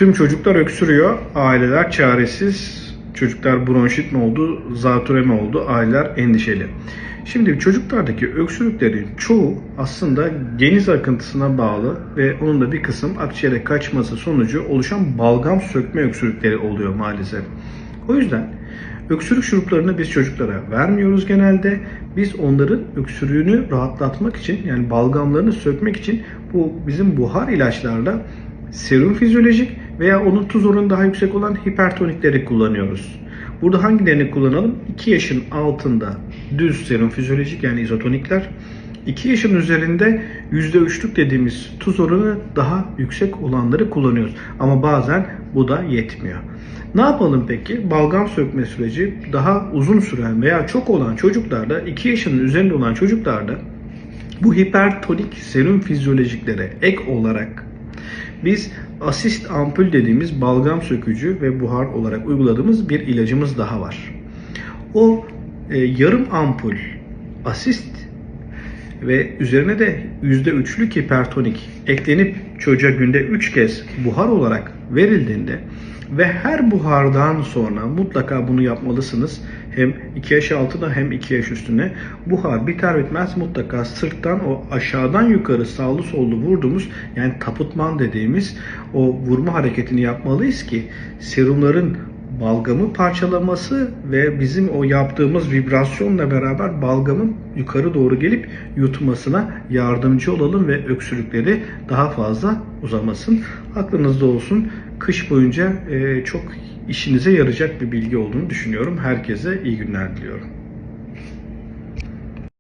Tüm çocuklar öksürüyor, aileler çaresiz. Çocuklar bronşit mi oldu, zatürre mi oldu, aileler endişeli. Şimdi çocuklardaki öksürüklerin çoğu aslında geniz akıntısına bağlı ve onun da bir kısım akciğere kaçması sonucu oluşan balgam sökme öksürükleri oluyor maalesef. O yüzden öksürük şuruplarını biz çocuklara vermiyoruz genelde. Biz onların öksürüğünü rahatlatmak için, yani balgamlarını sökmek için bu bizim buhar ilaçlarla serum fizyolojik veya onun tuz oranı daha yüksek olan hipertonikleri kullanıyoruz. Burada hangilerini kullanalım? 2 yaşın altında düz serum fizyolojik, yani izotonikler. 2 yaşın üzerinde %3'lük dediğimiz tuz oranı daha yüksek olanları kullanıyoruz. Ama bazen bu da yetmiyor. Ne yapalım peki? Balgam sökme süreci daha uzun süren veya çok olan çocuklarda, 2 yaşının üzerinde olan çocuklarda bu hipertonik serum fizyolojiklere ek olarak biz asist ampul dediğimiz balgam sökücü ve buhar olarak uyguladığımız bir ilacımız daha var. O yarım ampul asist ve üzerine de %3'lük hipertonik eklenip çocuğa günde 3 kez buhar olarak verildiğinde ve her buhardan sonra mutlaka bunu yapmalısınız. Hem 2 yaş altına hem 2 yaş üstüne buhar biter bitmez mutlaka sırttan o aşağıdan yukarı sağlı sollu vurduğumuz, yani taputman dediğimiz o vurma hareketini yapmalıyız ki serumların balgamı parçalaması ve bizim o yaptığımız vibrasyonla beraber balgamın yukarı doğru gelip yutmasına yardımcı olalım ve öksürükleri daha fazla uzamasın. Aklınızda olsun. Kış boyunca çok işinize yarayacak bir bilgi olduğunu düşünüyorum. Herkese iyi günler diliyorum.